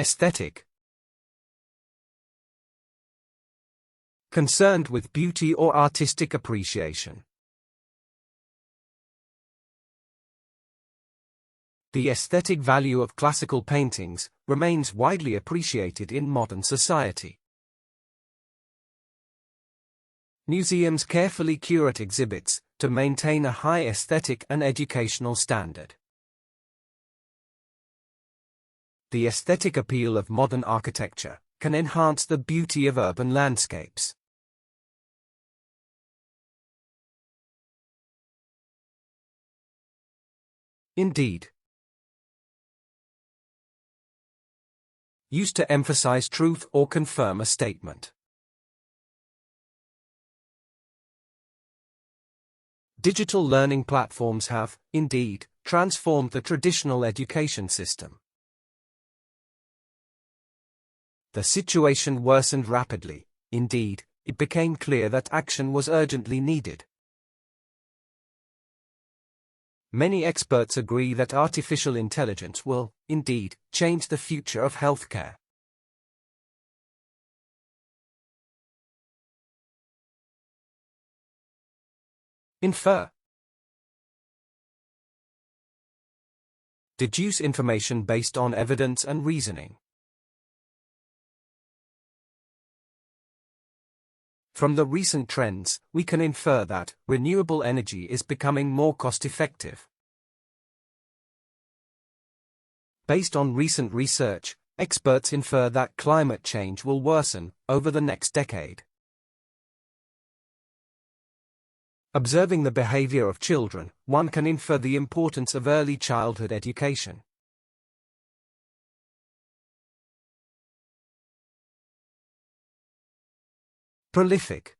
Aesthetic. Concerned with beauty or artistic appreciation. The aesthetic value of classical paintings remains widely appreciated in modern society. Museums carefully curate exhibits to maintain a high aesthetic and educational standard. The aesthetic appeal of modern architecture can enhance the beauty of urban landscapes. Indeed. Used to emphasize truth or confirm a statement. Digital learning platforms have, indeed, transformed the traditional education system. The situation worsened rapidly. Indeed, it became clear that action was urgently needed. Many experts agree that artificial intelligence will, indeed, change the future of healthcare. Infer. Deduce information based on evidence and reasoning. From the recent trends, we can infer that renewable energy is becoming more cost-effective. Based on recent research, experts infer that climate change will worsen over the next decade. Observing the behavior of children, one can infer the importance of early childhood education. Prolific.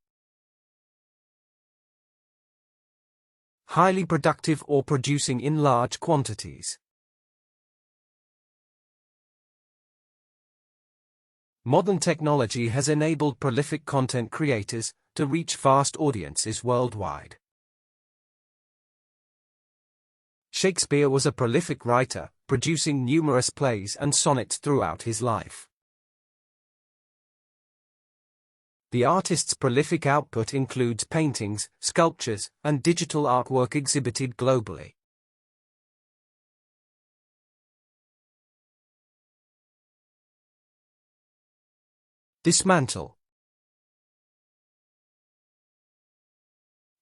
Highly productive or producing in large quantities. Modern technology has enabled prolific content creators to reach vast audiences worldwide. Shakespeare was a prolific writer, producing numerous plays and sonnets throughout his life. The artist's prolific output includes paintings, sculptures, and digital artwork exhibited globally. Dismantle.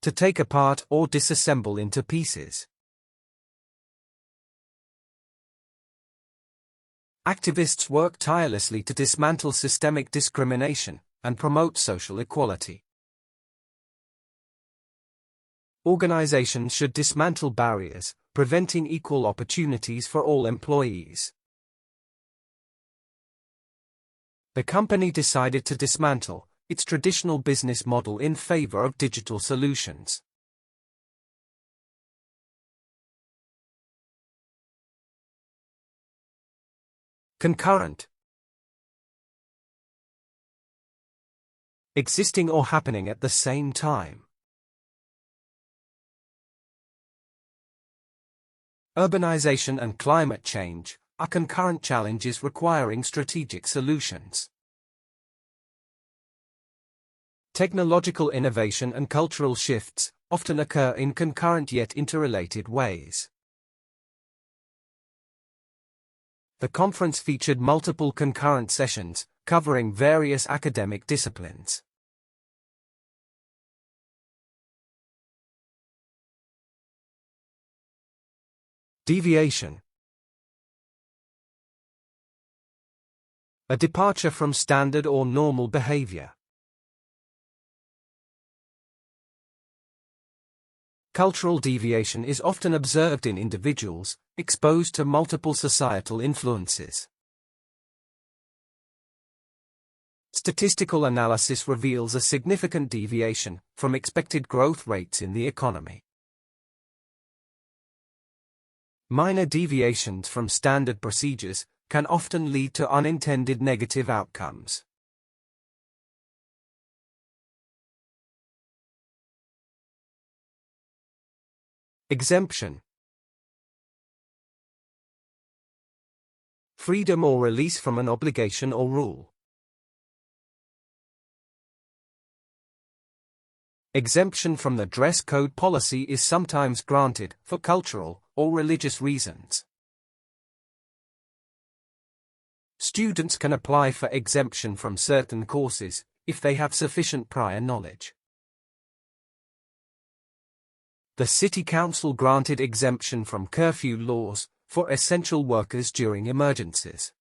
To take apart or disassemble into pieces. Activists work tirelessly to dismantle systemic discrimination and promote social equality. Organizations should dismantle barriers, preventing equal opportunities for all employees. The company decided to dismantle its traditional business model in favor of digital solutions. Concurrent. Existing or happening at the same time. Urbanization and climate change are concurrent challenges requiring strategic solutions. Technological innovation and cultural shifts often occur in concurrent yet interrelated ways. The conference featured multiple concurrent sessions, covering various academic disciplines. Deviation. A departure from standard or normal behavior. Cultural deviation is often observed in individuals exposed to multiple societal influences. Statistical analysis reveals a significant deviation from expected growth rates in the economy. Minor deviations from standard procedures can often lead to unintended negative outcomes. Exemption. freedom or release from an obligation or rule. Exemption from the dress code policy is sometimes granted for cultural or religious reasons. Students can apply for exemption from certain courses if they have sufficient prior knowledge. The City Council granted exemption from curfew laws for essential workers during emergencies.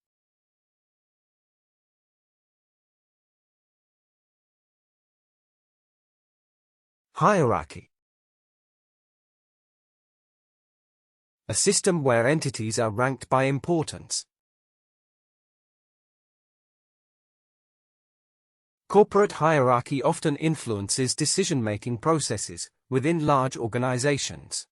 Hierarchy. A system where entities are ranked by importance. Corporate hierarchy often influences decision-making processes within large organizations.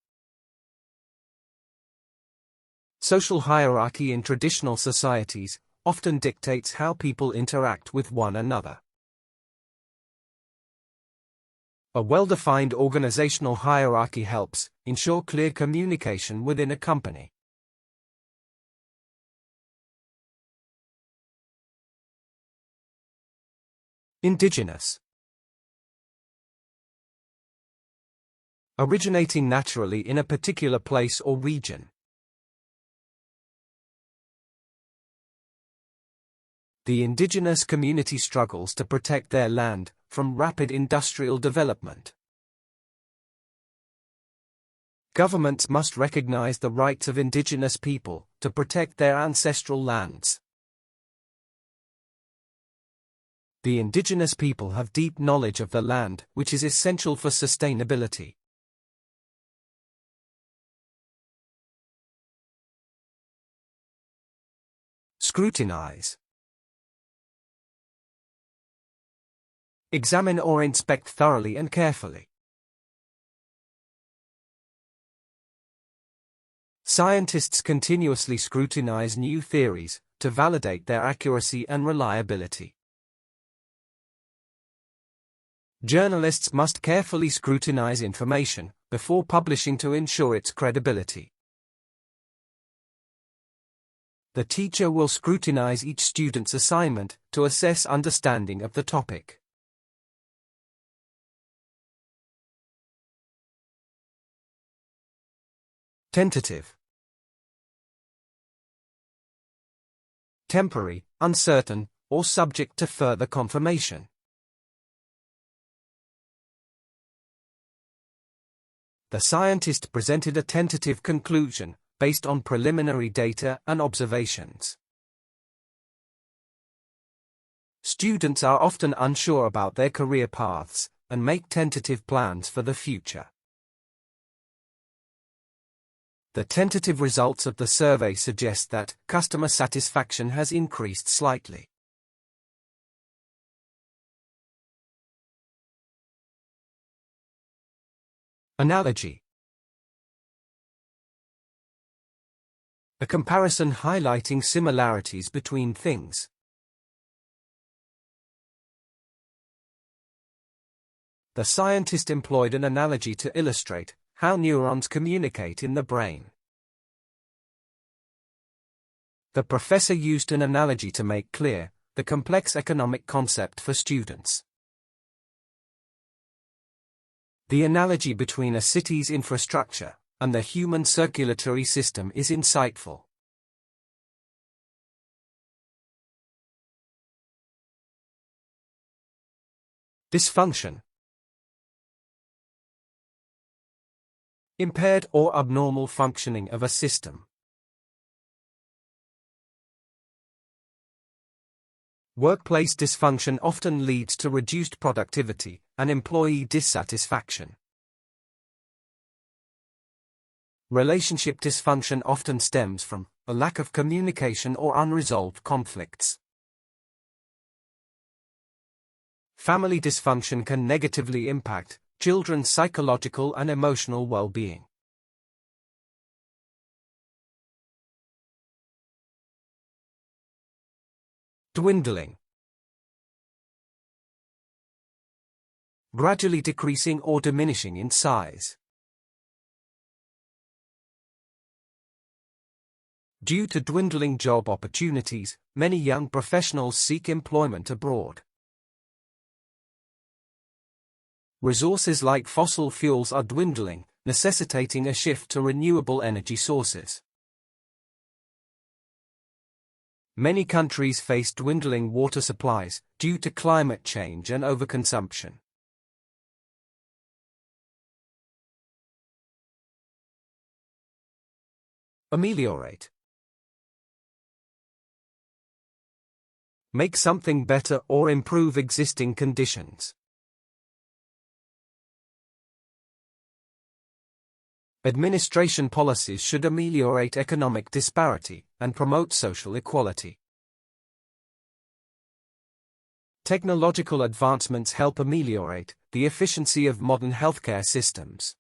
Social hierarchy in traditional societies often dictates how people interact with one another. A well-defined organizational hierarchy helps ensure clear communication within a company. Indigenous. Originating naturally in a particular place or region. The indigenous community struggles to protect their land from rapid industrial development. Governments must recognize the rights of indigenous people to protect their ancestral lands. The indigenous people have deep knowledge of the land, which is essential for sustainability. Scrutinize. Examine or inspect thoroughly and carefully. Scientists continuously scrutinize new theories to validate their accuracy and reliability. Journalists must carefully scrutinize information before publishing to ensure its credibility. The teacher will scrutinize each student's assignment to assess understanding of the topic. Tentative. Temporary, uncertain, or subject to further confirmation. The scientist presented a tentative conclusion based on preliminary data and observations. Students are often unsure about their career paths and make tentative plans for the future. The tentative results of the survey suggest that customer satisfaction has increased slightly. Analogy. A comparison highlighting similarities between things. The scientist employed an analogy to illustrate how neurons communicate in the brain. The professor used an analogy to make clear the complex economic concept for students. The analogy between a city's infrastructure and the human circulatory system is insightful. Dysfunction. Impaired or abnormal functioning of a system. Workplace dysfunction often leads to reduced productivity and employee dissatisfaction. Relationship dysfunction often stems from a lack of communication or unresolved conflicts. Family dysfunction can negatively impact children's psychological and emotional well-being. Dwindling. Gradually decreasing or diminishing in size. Due to dwindling job opportunities, many young professionals seek employment abroad. Resources like fossil fuels are dwindling, necessitating a shift to renewable energy sources. Many countries face dwindling water supplies due to climate change and overconsumption. Ameliorate. Make something better or improve existing conditions. Administration policies should ameliorate economic disparity and promote social equality. Technological advancements help ameliorate the efficiency of modern healthcare systems.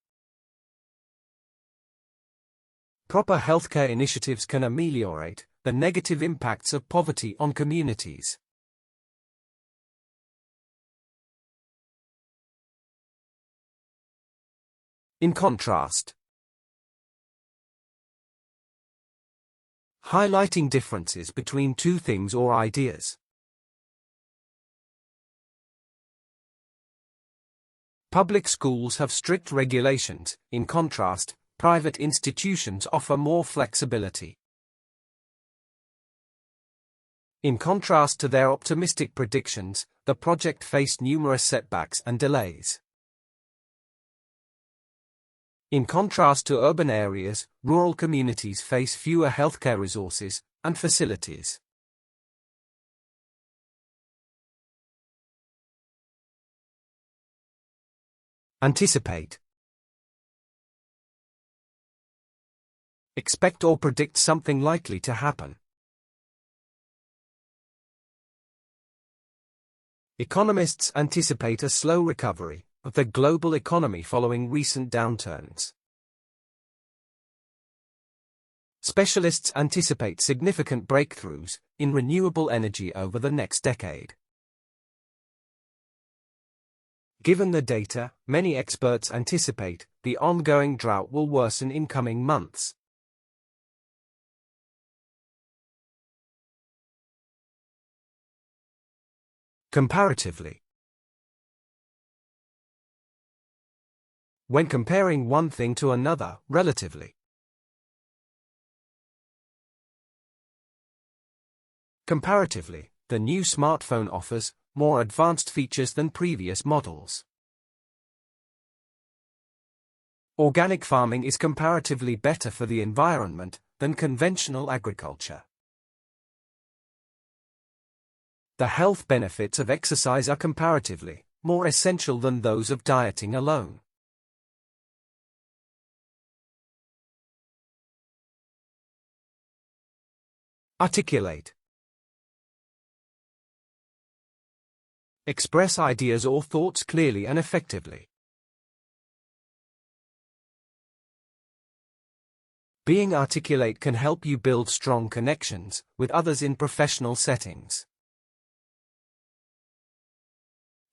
Proper healthcare initiatives can ameliorate the negative impacts of poverty on communities. In contrast. Highlighting differences between two things or ideas. Public schools have strict regulations. In contrast, private institutions offer more flexibility. In contrast to their optimistic predictions, the project faced numerous setbacks and delays. In contrast to urban areas, rural communities face fewer healthcare resources and facilities. Anticipate. Expect or predict something likely to happen. Economists anticipate a slow recovery of the global economy following recent downturns. Specialists anticipate significant breakthroughs in renewable energy over the next decade. Given the data, many experts anticipate the ongoing drought will worsen in coming months. Comparatively. When comparing one thing to another, relatively. Comparatively, the new smartphone offers more advanced features than previous models. Organic farming is comparatively better for the environment than conventional agriculture. The health benefits of exercise are comparatively more essential than those of dieting alone. Articulate. Express ideas or thoughts clearly and effectively. Being articulate can help you build strong connections with others in professional settings.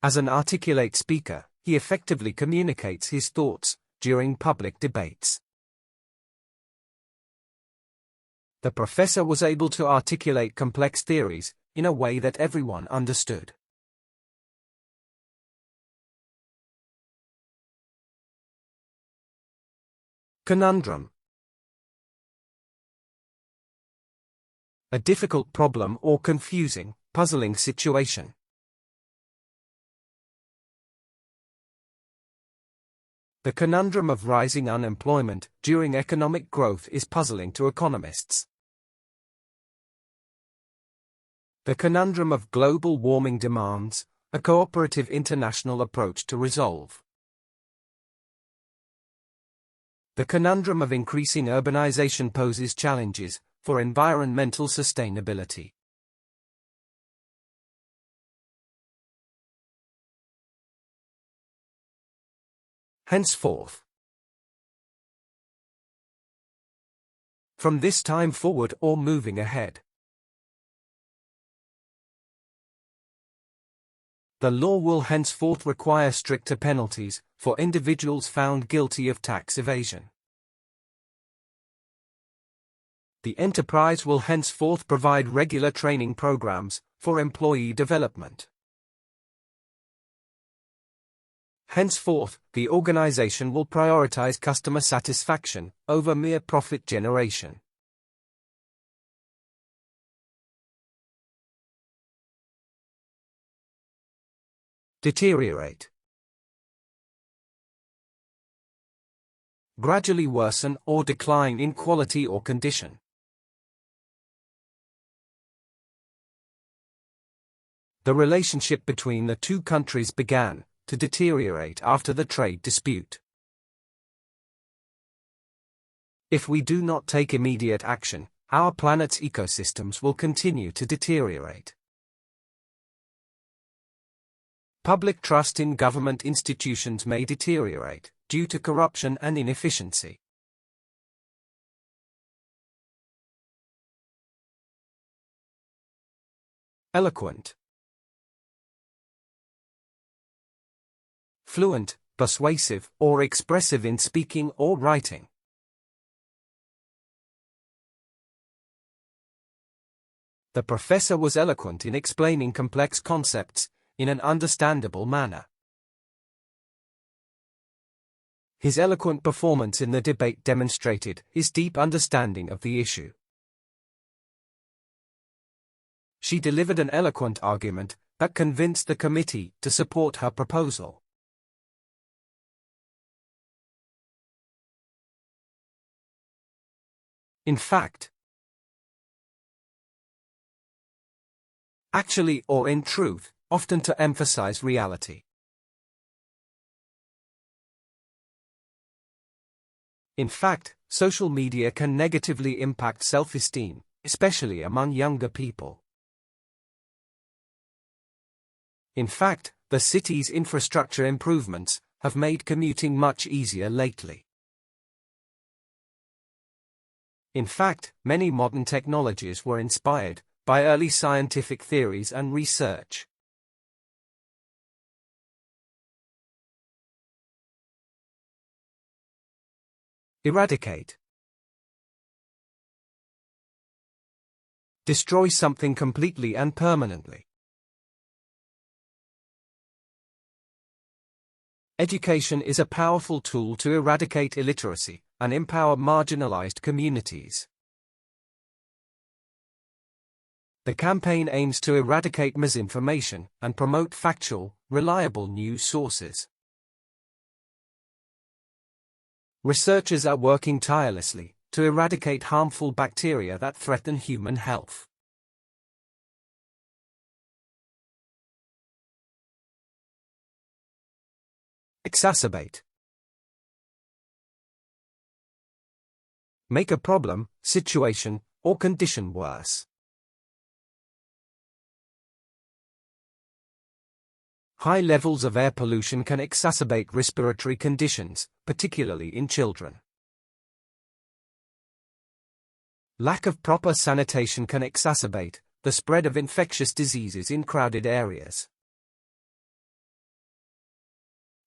As an articulate speaker, he effectively communicates his thoughts during public debates. The professor was able to articulate complex theories in a way that everyone understood. Conundrum. A difficult problem or confusing, puzzling situation. The conundrum of rising unemployment during economic growth is puzzling to economists. The conundrum of global warming demands a cooperative international approach to resolve. The conundrum of increasing urbanization poses challenges for environmental sustainability. Henceforth. From this time forward or moving ahead. The law will henceforth require stricter penalties for individuals found guilty of tax evasion. The enterprise will henceforth provide regular training programs for employee development. Henceforth, the organization will prioritize customer satisfaction over mere profit generation. Deteriorate. Gradually worsen or decline in quality or condition. The relationship between the two countries began to deteriorate after the trade dispute. If we do not take immediate action, our planet's ecosystems will continue to deteriorate. Public trust in government institutions may deteriorate due to corruption and inefficiency. Eloquent. Fluent, persuasive, or expressive in speaking or writing. The professor was eloquent in explaining complex concepts in an understandable manner. His eloquent performance in the debate demonstrated his deep understanding of the issue. She delivered an eloquent argument that convinced the committee to support her proposal. In fact, actually or in truth, often to emphasize reality. In fact, social media can negatively impact self-esteem, especially among younger people. In fact, the city's infrastructure improvements have made commuting much easier lately. In fact, many modern technologies were inspired by early scientific theories and research. Eradicate. Destroy something completely and permanently. Education is a powerful tool to eradicate illiteracy and empower marginalized communities. The campaign aims to eradicate misinformation and promote factual, reliable news sources. Researchers are working tirelessly to eradicate harmful bacteria that threaten human health. Exacerbate. Make a problem, situation, or condition worse. High levels of air pollution can exacerbate respiratory conditions, particularly in children. Lack of proper sanitation can exacerbate the spread of infectious diseases in crowded areas.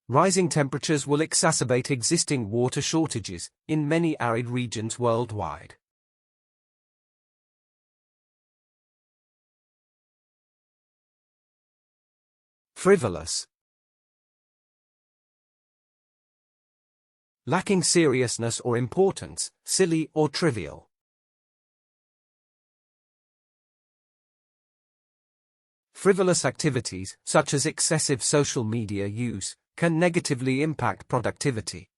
Rising temperatures will exacerbate existing water shortages in many arid regions worldwide. Frivolous. Lacking seriousness or importance, silly or trivial. Frivolous activities, such as excessive social media use, can negatively impact productivity.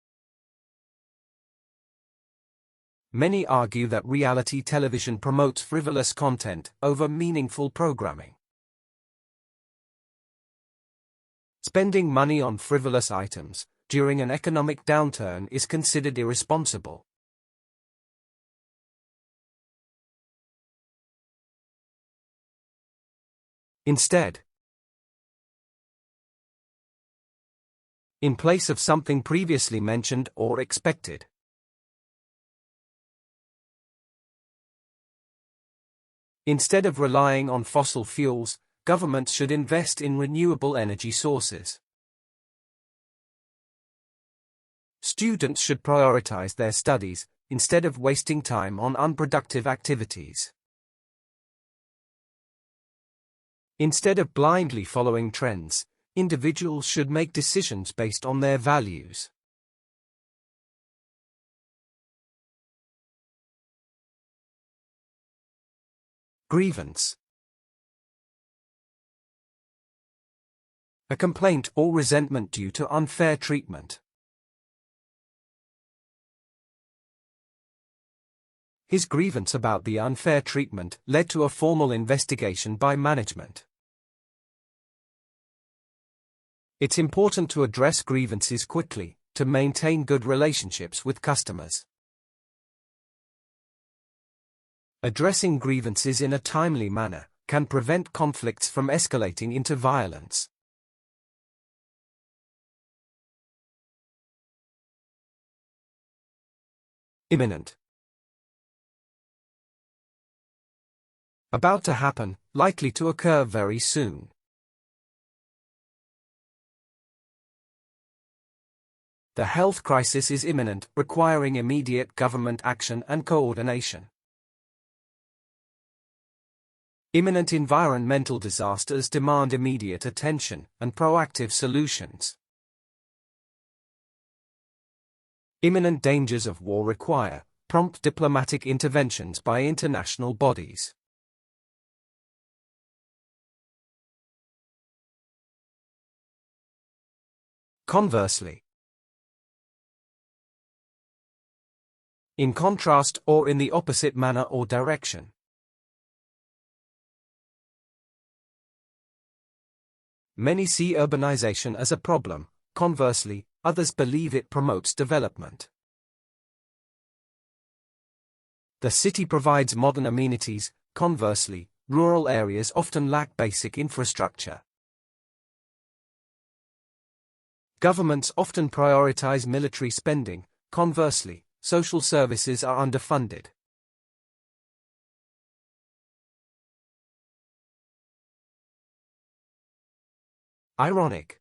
Many argue that reality television promotes frivolous content over meaningful programming. Spending money on frivolous items during an economic downturn is considered irresponsible. Instead, in place of something previously mentioned or expected, instead of relying on fossil fuels, governments should invest in renewable energy sources. Students should prioritize their studies instead of wasting time on unproductive activities. Instead of blindly following trends, individuals should make decisions based on their values. Grievance. A complaint or resentment due to unfair treatment. His grievance about the unfair treatment led to a formal investigation by management. It's important to address grievances quickly, to maintain good relationships with customers. Addressing grievances in a timely manner can prevent conflicts from escalating into violence. Imminent. About to happen, likely to occur very soon. The health crisis is imminent, requiring immediate government action and coordination. Imminent environmental disasters demand immediate attention and proactive solutions. Imminent dangers of war require prompt diplomatic interventions by international bodies. Conversely. In contrast or in the opposite manner or direction. Many see urbanization as a problem, conversely, others believe it promotes development. The city provides modern amenities, conversely, rural areas often lack basic infrastructure. Governments often prioritize military spending, conversely, social services are underfunded. Ironic.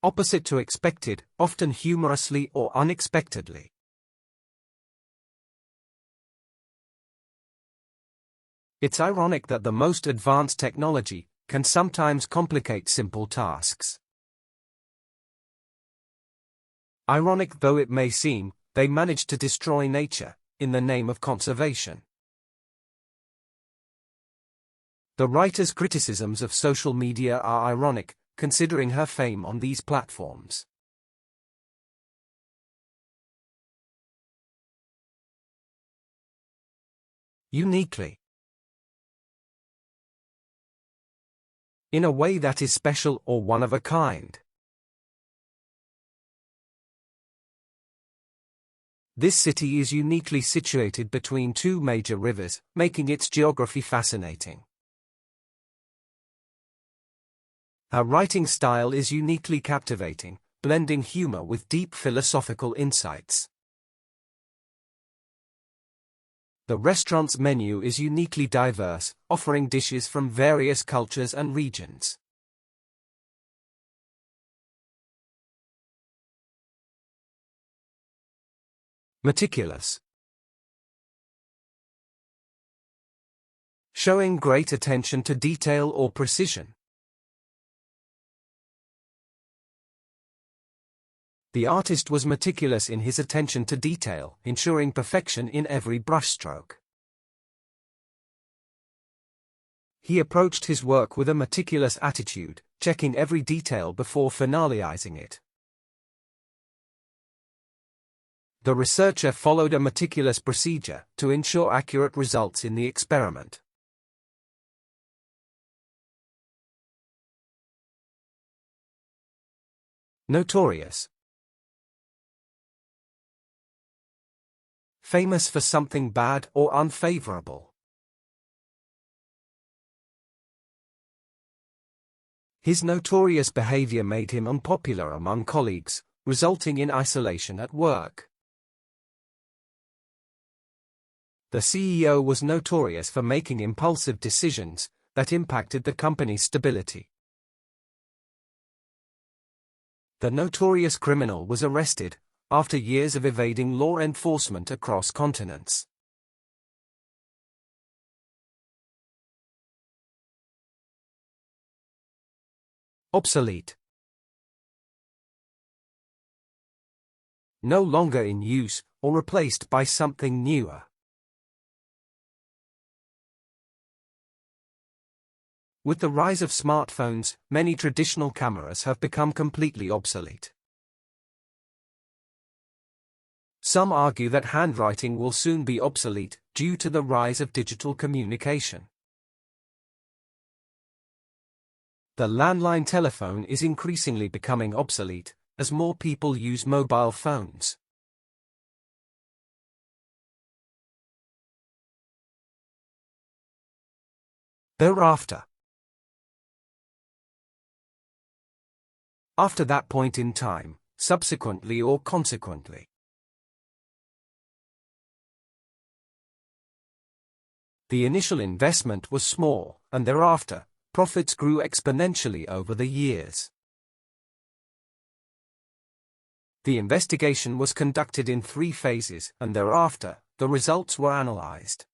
Opposite to expected, often humorously or unexpectedly. It's ironic that the most advanced technology can sometimes complicate simple tasks. Ironic though it may seem, they managed to destroy nature, in the name of conservation. The writer's criticisms of social media are ironic, considering her fame on these platforms. Uniquely. In a way that is special or one of a kind. This city is uniquely situated between two major rivers, making its geography fascinating. Her writing style is uniquely captivating, blending humor with deep philosophical insights. The restaurant's menu is uniquely diverse, offering dishes from various cultures and regions. Meticulous. Showing great attention to detail or precision. The artist was meticulous in his attention to detail, ensuring perfection in every brushstroke. He approached his work with a meticulous attitude, checking every detail before finalizing it. The researcher followed a meticulous procedure to ensure accurate results in the experiment. Notorious. Famous for something bad or unfavorable. His notorious behavior made him unpopular among colleagues, resulting in isolation at work. The CEO was notorious for making impulsive decisions that impacted the company's stability. The notorious criminal was arrested, after years of evading law enforcement across continents. Obsolete. No longer in use, or replaced by something newer. With the rise of smartphones, many traditional cameras have become completely obsolete. Some argue that handwriting will soon be obsolete, due to the rise of digital communication. The landline telephone is increasingly becoming obsolete, as more people use mobile phones. Thereafter. After that point in time, subsequently or consequently. The initial investment was small, and thereafter, profits grew exponentially over the years. The investigation was conducted in 3 phases, and thereafter, the results were analyzed.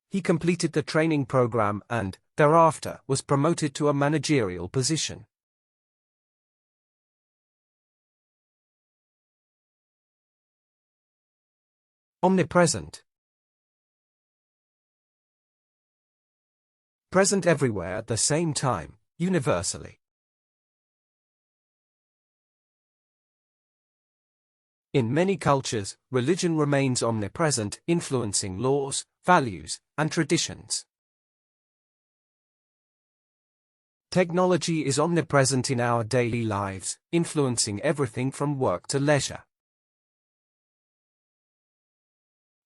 He completed the training program and, thereafter, was promoted to a managerial position. Omnipresent. Present everywhere at the same time, universally. In many cultures, religion remains omnipresent, influencing laws, values, and traditions. Technology is omnipresent in our daily lives, influencing everything from work to leisure.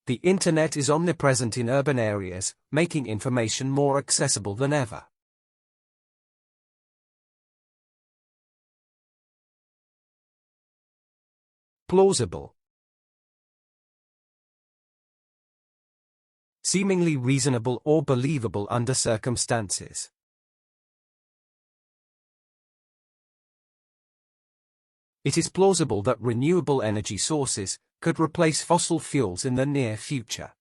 The Internet is omnipresent in urban areas, making information more accessible than ever. Plausible. Seemingly reasonable or believable under circumstances. It is plausible that renewable energy sources could replace fossil fuels in the near future.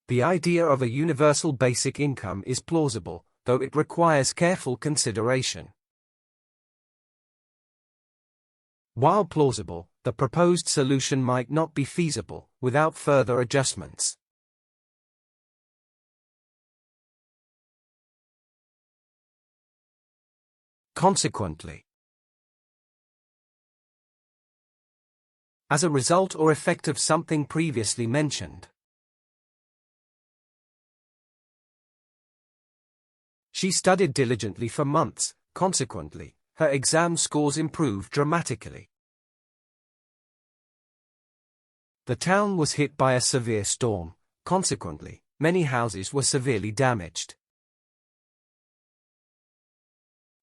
The idea of a universal basic income is plausible, though it requires careful consideration. While plausible, the proposed solution might not be feasible without further adjustments. Consequently. As a result or effect of something previously mentioned. She studied diligently for months, consequently, her exam scores improved dramatically. The town was hit by a severe storm, consequently, many houses were severely damaged.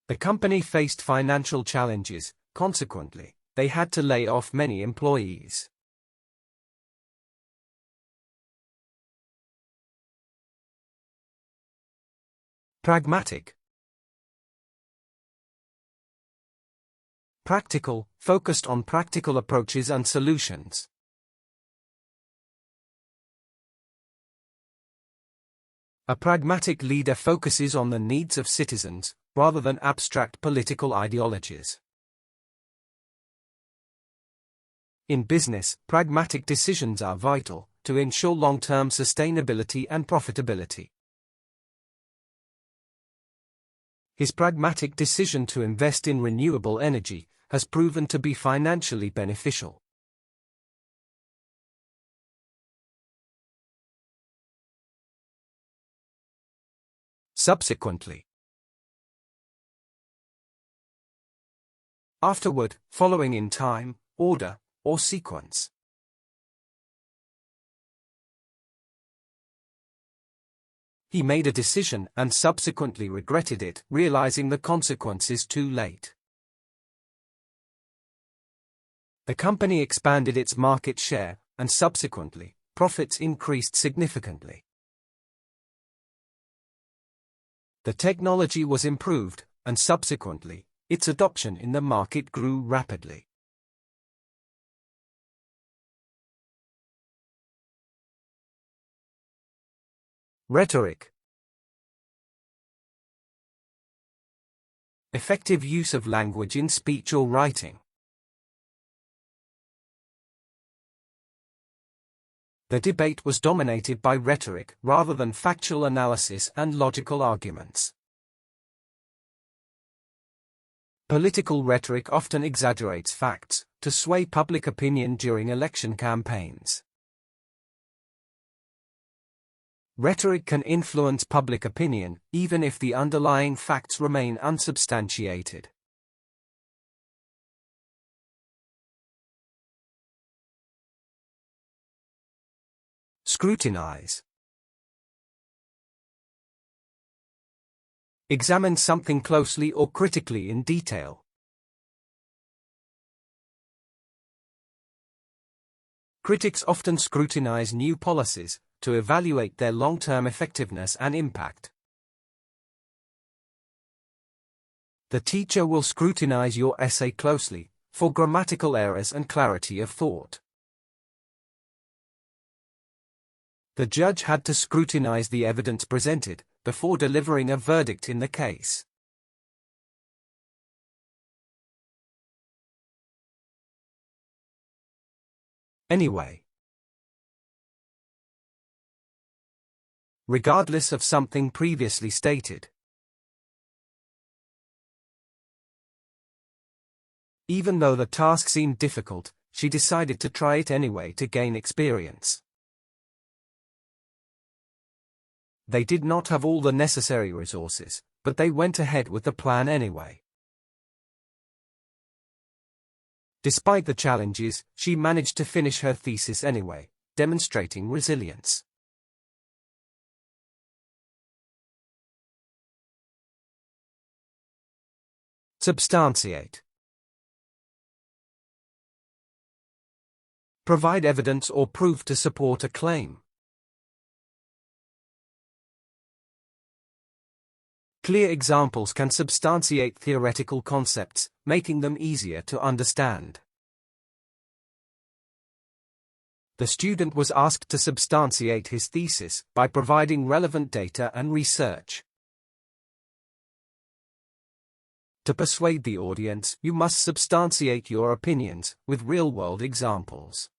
The company faced financial challenges, consequently, they had to lay off many employees. Pragmatic. Practical, focused on practical approaches and solutions. A pragmatic leader focuses on the needs of citizens, rather than abstract political ideologies. In business, pragmatic decisions are vital to ensure long-term sustainability and profitability. His pragmatic decision to invest in renewable energy has proven to be financially beneficial. Subsequently. Afterward, following in time, order, or sequence. He made a decision and subsequently regretted it, realizing the consequences too late. The company expanded its market share, and subsequently, profits increased significantly. The technology was improved, and subsequently, its adoption in the market grew rapidly. Rhetoric. Effective use of language in speech or writing. The debate was dominated by rhetoric rather than factual analysis and logical arguments. Political rhetoric often exaggerates facts to sway public opinion during election campaigns. Rhetoric can influence public opinion, even if the underlying facts remain unsubstantiated. Scrutinize. Examine something closely or critically in detail. Critics often scrutinize new policies to evaluate their long-term effectiveness and impact. The teacher will scrutinize your essay closely for grammatical errors and clarity of thought. The judge had to scrutinize the evidence presented before delivering a verdict in the case. Anyway. Regardless of something previously stated. Even though the task seemed difficult, she decided to try it anyway to gain experience. They did not have all the necessary resources, but they went ahead with the plan anyway. Despite the challenges, she managed to finish her thesis anyway, demonstrating resilience. Substantiate. Provide evidence or proof to support a claim. Clear examples can substantiate theoretical concepts, making them easier to understand. The student was asked to substantiate his thesis by providing relevant data and research. To persuade the audience, you must substantiate your opinions with real-world examples.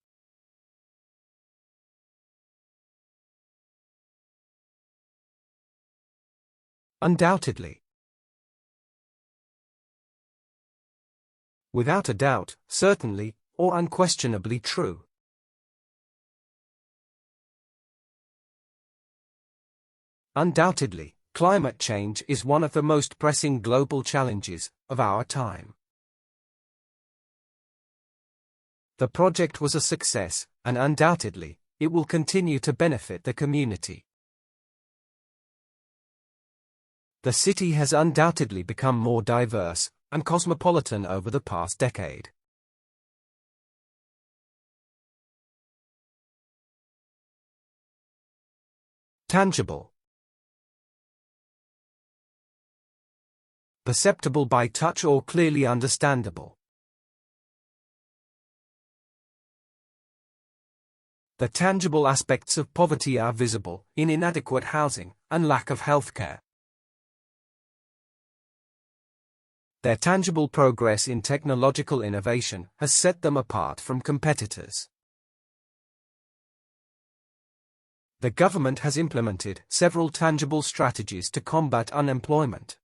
Undoubtedly. Without a doubt, certainly, or unquestionably true. Undoubtedly, climate change is one of the most pressing global challenges of our time. The project was a success, and undoubtedly, it will continue to benefit the community. The city has undoubtedly become more diverse and cosmopolitan over the past decade. Tangible. Perceptible by touch or clearly understandable. The tangible aspects of poverty are visible in inadequate housing and lack of healthcare. Their tangible progress in technological innovation has set them apart from competitors. The government has implemented several tangible strategies to combat unemployment.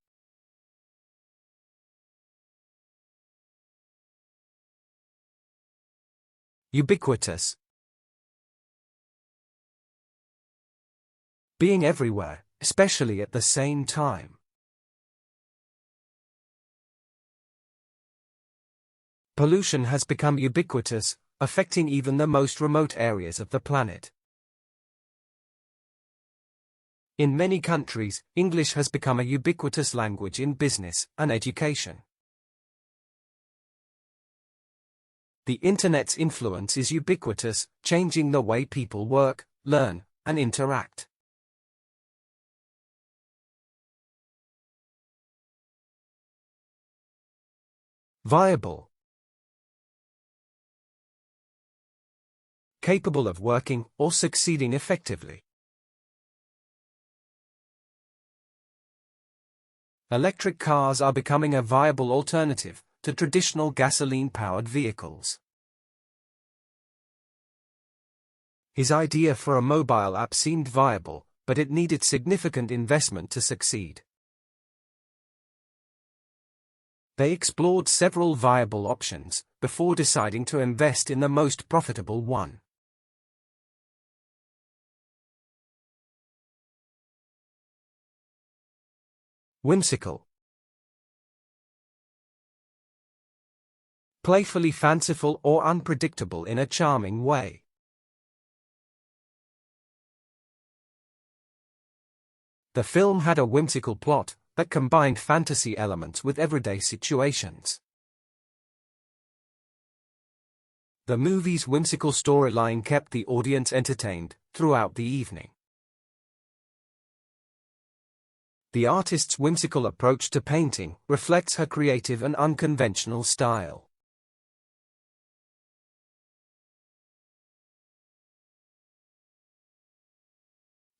Ubiquitous. Being everywhere, especially at the same time. Pollution has become ubiquitous, affecting even the most remote areas of the planet. In many countries, English has become a ubiquitous language in business and education. The Internet's influence is ubiquitous, changing the way people work, learn, and interact. Viable. Capable of working or succeeding effectively. Electric cars are becoming a viable alternative to traditional gasoline-powered vehicles. His idea for a mobile app seemed viable, but it needed significant investment to succeed. They explored several viable options before deciding to invest in the most profitable one. Whimsical. Playfully fanciful or unpredictable in a charming way. The film had a whimsical plot that combined fantasy elements with everyday situations. The movie's whimsical storyline kept the audience entertained throughout the evening. The artist's whimsical approach to painting reflects her creative and unconventional style.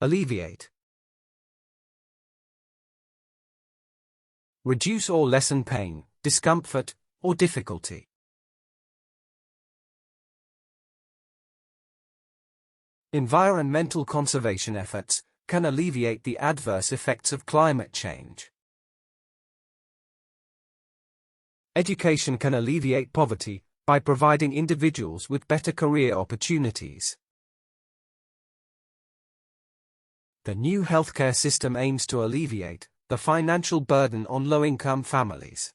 Alleviate. Reduce or lessen pain, discomfort, or difficulty. Environmental conservation efforts can alleviate the adverse effects of climate change. Education can alleviate poverty by providing individuals with better career opportunities. The new healthcare system aims to alleviate the financial burden on low-income families.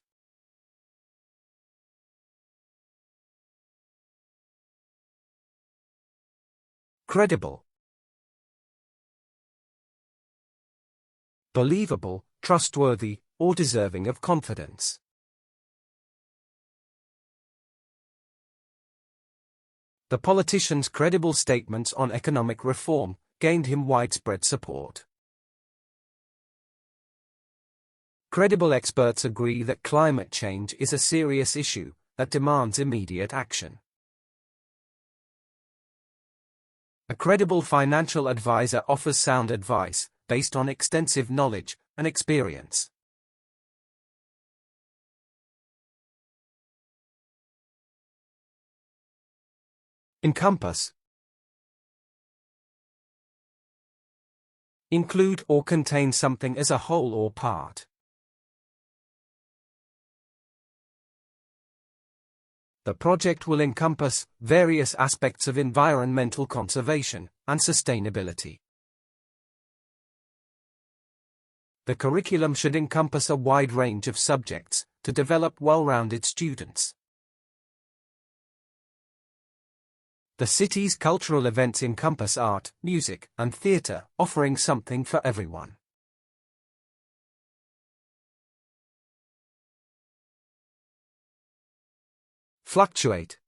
Credible. Believable, trustworthy, or deserving of confidence. The politician's credible statements on economic reform gained him widespread support. Credible experts agree that climate change is a serious issue that demands immediate action. A credible financial advisor offers sound advice based on extensive knowledge and experience. Encompass. Include or contain something as a whole or part. The project will encompass various aspects of environmental conservation and sustainability. The curriculum should encompass a wide range of subjects to develop well-rounded students. The city's cultural events encompass art, music, and theatre, offering something for everyone. Fluctuate.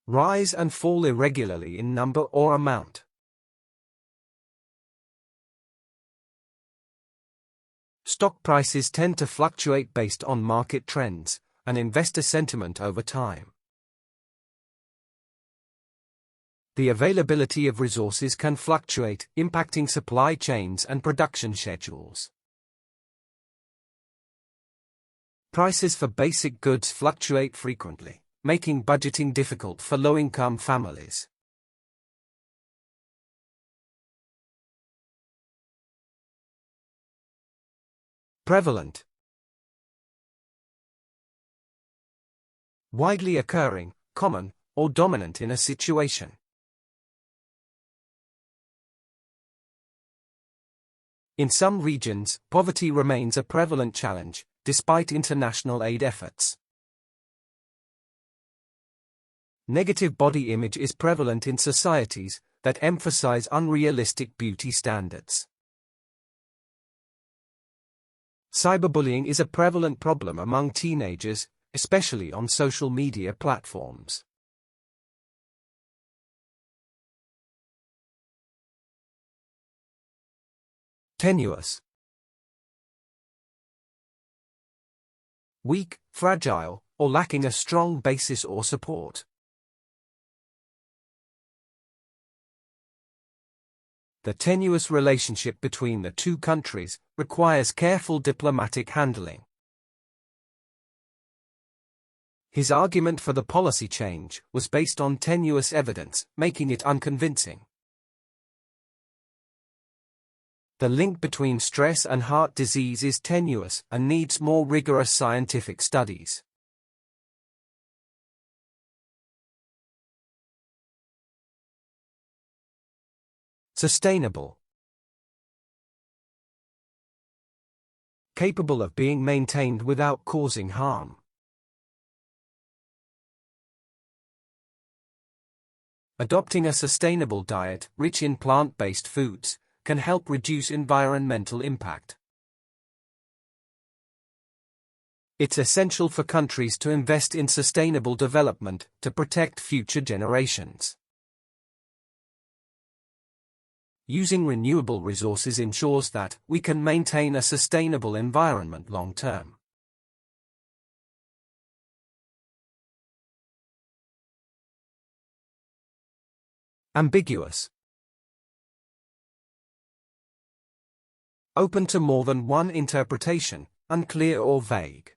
Rise and fall irregularly in number or amount. Stock prices tend to fluctuate based on market trends and investor sentiment over time. The availability of resources can fluctuate, impacting supply chains and production schedules. Prices for basic goods fluctuate frequently, making budgeting difficult for low-income families. Prevalent. Widely occurring, common, or dominant in a situation. In some regions, poverty remains a prevalent challenge, despite international aid efforts. Negative body image is prevalent in societies that emphasize unrealistic beauty standards. Cyberbullying is a prevalent problem among teenagers, especially on social media platforms. Tenuous. weak, fragile, or lacking a strong basis or support. The tenuous relationship between the two countries requires careful diplomatic handling. His argument for the policy change was based on tenuous evidence, making it unconvincing. The link between stress and heart disease is tenuous and needs more rigorous scientific studies. Sustainable. Capable of being maintained without causing harm. Adopting a sustainable diet, rich in plant-based foods, can help reduce environmental impact. It's essential for countries to invest in sustainable development to protect future generations. Using renewable resources ensures that we can maintain a sustainable environment long term. Ambiguous. Open to more than one interpretation, unclear or vague.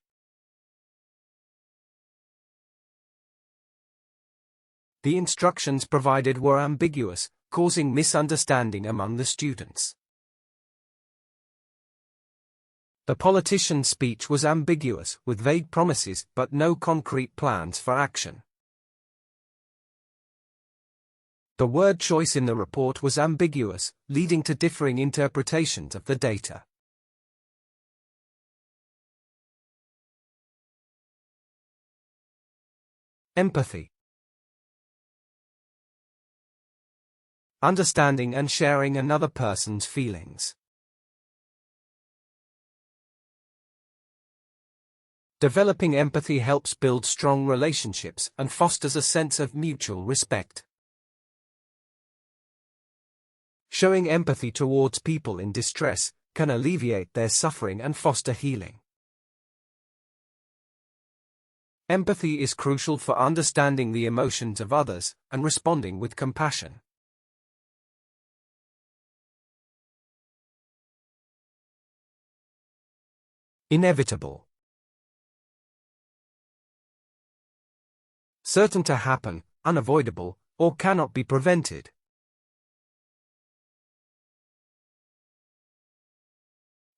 The instructions provided were ambiguous, causing misunderstanding among the students. The politician's speech was ambiguous, with vague promises but no concrete plans for action. The word choice in the report was ambiguous, leading to differing interpretations of the data. Empathy. Understanding and sharing another person's feelings. Developing empathy helps build strong relationships and fosters a sense of mutual respect. Showing empathy towards people in distress can alleviate their suffering and foster healing. Empathy is crucial for understanding the emotions of others and responding with compassion. Inevitable. Certain to happen, unavoidable, or cannot be prevented.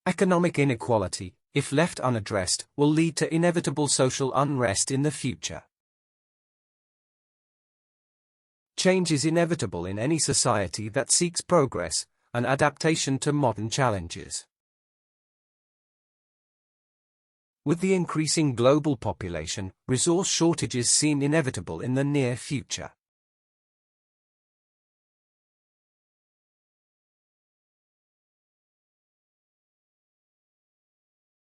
Economic inequality, if left unaddressed, will lead to inevitable social unrest in the future. Change is inevitable in any society that seeks progress and adaptation to modern challenges. With the increasing global population, resource shortages seem inevitable in the near future.